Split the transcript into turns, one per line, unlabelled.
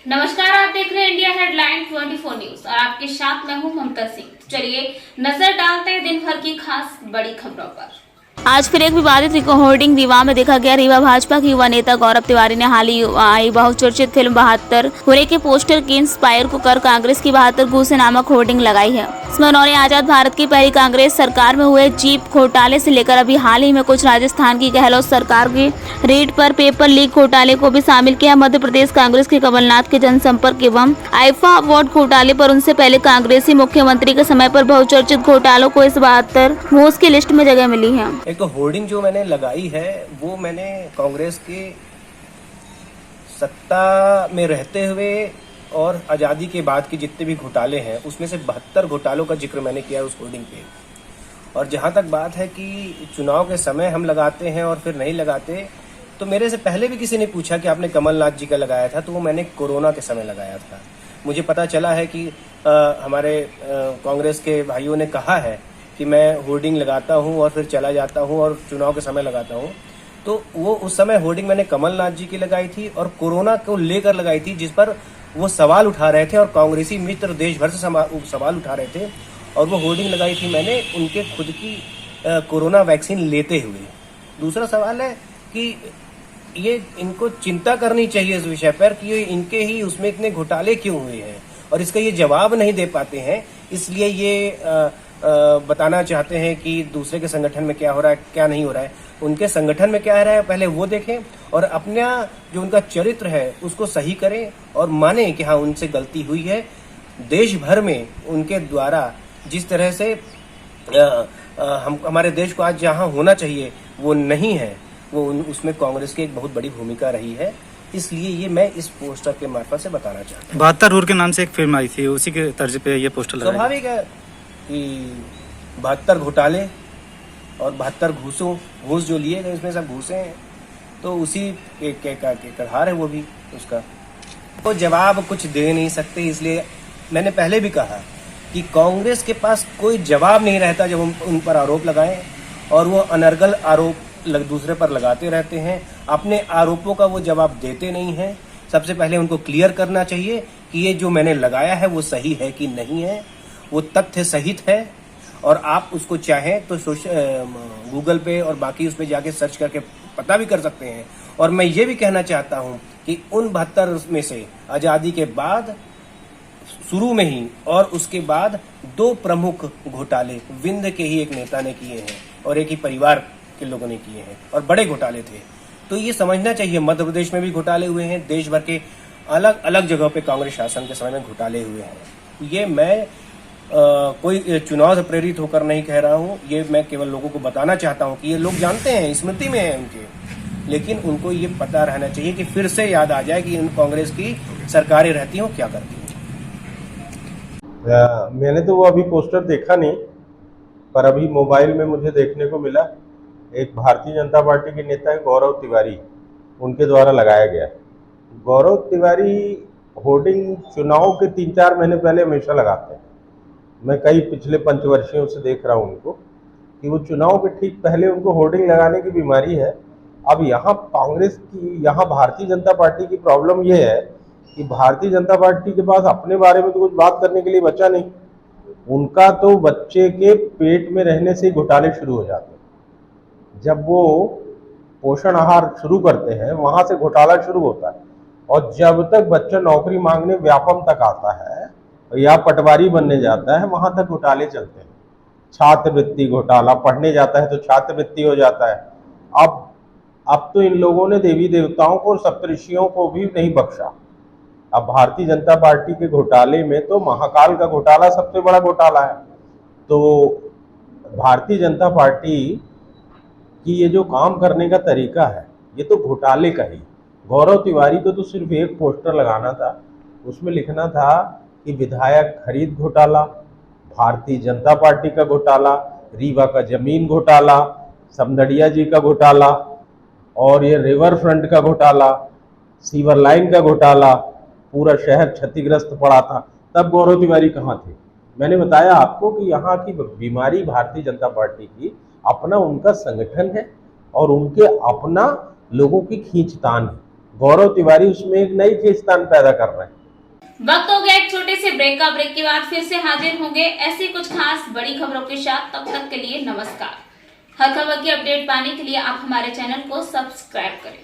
नमस्कार, आप देख रहे हैं इंडिया हेडलाइन 24 न्यूज और आपके साथ मैं हूं ममता सिंह। चलिए नजर डालते हैं दिन भर की खास बड़ी खबरों पर। आज फिर एक विवादित होर्डिंग रीवा में देखा गया। रीवा भाजपा के युवा नेता गौरव तिवारी ने हाल ही आई बहुचर्चित फिल्म 72 हुरे के पोस्टर के इंस्पायर को कर कांग्रेस की 72 घूसे नामक होर्डिंग लगाई है। इसमें उन्होंने आजाद भारत की पहली कांग्रेस सरकार में हुए जीप घोटाले से लेकर अभी हाल ही में कुछ राजस्थान की गहलोत सरकार की रेड पर पेपर लीक घोटाले को भी शामिल किया। मध्य प्रदेश कांग्रेस के कमलनाथ के जनसंपर्क एवं आईफा अवार्ड घोटाले पर उनसे पहले कांग्रेसी मुख्यमंत्री के समय पर बहुचर्चित घोटालों को इस 72 घूस की लिस्ट में जगह मिली है।
एक तो होर्डिंग जो मैंने लगाई है वो मैंने कांग्रेस के सत्ता में रहते हुए और आज़ादी के बाद के जितने भी घोटाले हैं उसमें से 72 घोटालों का जिक्र मैंने किया है उस होर्डिंग पे। और जहां तक बात है कि चुनाव के समय हम लगाते हैं और फिर नहीं लगाते, तो मेरे से पहले भी किसी ने पूछा कि आपने कमलनाथ जी का लगाया था, तो वो मैंने कोरोना के समय लगाया था। मुझे पता चला है कि हमारे कांग्रेस के भाइयों ने कहा है कि मैं होर्डिंग लगाता हूं और फिर चला जाता हूं और चुनाव के समय लगाता हूं, तो वो उस समय होर्डिंग मैंने कमलनाथ जी की लगाई थी और कोरोना को लेकर लगाई थी, जिस पर वो सवाल उठा रहे थे और कांग्रेसी मित्र देश भर से सवाल उठा रहे थे। और वो होर्डिंग लगाई थी मैंने उनके खुद की कोरोना वैक्सीन लेते हुए। दूसरा सवाल है कि ये इनको चिंता करनी चाहिए इस विषय पर कि ये इनके ही उसमें इतने घोटाले क्यों हुए हैं और इसका ये जवाब नहीं दे पाते हैं, इसलिए ये बताना चाहते हैं कि दूसरे के संगठन में क्या हो रहा है क्या नहीं हो रहा है। उनके संगठन में क्या हो रहा है पहले वो देखें और अपना जो उनका चरित्र है उसको सही करें और माने कि हाँ उनसे गलती हुई है। देश भर में उनके द्वारा जिस तरह से हम हमारे देश को आज जहाँ होना चाहिए वो नहीं है, वो उसमें कांग्रेस की एक बहुत बड़ी भूमिका रही है। इसलिए ये मैं इस पोस्टर के मार्फत से बताना चाहता हूँ।
72 हुर के नाम से एक फिल्म आई थी, उसी के तर्ज पे ये पोस्टर लगाया।
स्वाभाविक है कि 72 घोटाले और 72 घूस जो लिए गए उसमें सब घूसे हैं, तो उसी के कड़हार है वो भी उसका। वो जवाब कुछ दे नहीं सकते, इसलिए मैंने पहले भी कहा कि कांग्रेस के पास कोई जवाब नहीं रहता जब हम उन पर आरोप लगाएं, और वो अनर्गल आरोप दूसरे पर लगाते रहते हैं। अपने आरोपों का वो जवाब देते नहीं हैं। सबसे पहले उनको क्लियर करना चाहिए कि ये जो मैंने लगाया है वो सही है कि नहीं है, वो तथ्य सहित है। और आप उसको चाहें तो गूगल पे और बाकी उस पर जाके सर्च करके पता भी कर सकते हैं। और मैं ये भी कहना चाहता हूं कि उन 72 में से आज़ादी के बाद शुरू में ही और उसके बाद 2 प्रमुख घोटाले विंध्य के ही एक नेता ने किए हैं और एक ही परिवार के लोगों ने किए हैं और बड़े घोटाले थे। तो ये समझना चाहिए मध्य प्रदेश में भी घोटाले हुए हैं, देश भर के अलग अलग जगहों पे कांग्रेस शासन के समय में घोटाले हुए हैं। ये मैं कोई चुनाव से प्रेरित होकर नहीं कह रहा हूँ, ये मैं केवल लोगों को बताना चाहता हूँ कि ये लोग जानते हैं, स्मृति में है उनके, लेकिन उनको ये पता रहना चाहिए कि फिर से याद आ जाए कि इन कांग्रेस की सरकारें रहती हों क्या करती हैं।
मैंने तो वो अभी पोस्टर देखा नहीं, पर अभी मोबाइल में मुझे देखने को मिला एक भारतीय जनता पार्टी के नेता है गौरव तिवारी, उनके द्वारा लगाया गया। गौरव तिवारी होर्डिंग चुनाव के 3-4 महीने पहले हमेशा लगाते हैं। मैं कई पिछले पंचवर्षियों से देख रहा हूं उनको कि वो चुनाव के ठीक पहले उनको होर्डिंग लगाने की बीमारी है। अब यहाँ कांग्रेस की, यहाँ भारतीय जनता पार्टी की प्रॉब्लम ये है कि भारतीय जनता पार्टी के पास अपने बारे में तो कुछ बात करने के लिए बचा नहीं। उनका तो बच्चे के पेट में रहने से घोटाले शुरू हो जाते हैं। जब वो पोषण आहार शुरू करते हैं वहां से घोटाला शुरू होता है, और जब तक बच्चा नौकरी मांगने व्यापम तक आता है या पटवारी बनने जाता है वहां तक घोटाले चलते हैं। छात्रवृत्ति घोटाला, पढ़ने जाता है तो छात्रवृत्ति हो जाता है। अब तो इन लोगों ने देवी देवताओं को और सप्तऋषियों को भी नहीं बख्शा। अब भारतीय जनता पार्टी के घोटाले में तो महाकाल का घोटाला सबसे बड़ा घोटाला है। तो भारतीय जनता पार्टी कि ये जो काम करने का तरीका है ये तो घोटाले का ही। गौरव तिवारी को तो सिर्फ एक पोस्टर लगाना था, उसमें लिखना था कि विधायक खरीद घोटाला, भारतीय जनता पार्टी का घोटाला, रीवा का जमीन घोटाला, समदड़िया जी का घोटाला, और ये रिवर फ्रंट का घोटाला, सीवर लाइन का घोटाला, पूरा शहर क्षतिग्रस्त पड़ा था। तब गौरव तिवारी कहाँ थे? मैंने बताया आपको कि यहाँ की बीमारी भारतीय जनता पार्टी की अपना उनका संगठन है और उनके अपना लोगों की खींचतान है। गौरव तिवारी उसमें एक नई खींचतान पैदा कर रहे हैं।
वक्त हो गया एक छोटे से ब्रेक का। ब्रेक के बाद फिर से हाजिर होंगे ऐसी कुछ खास बड़ी खबरों के साथ। तब तक के लिए नमस्कार। हर खबर की अपडेट पाने के लिए आप हमारे चैनल को सब्सक्राइब करें।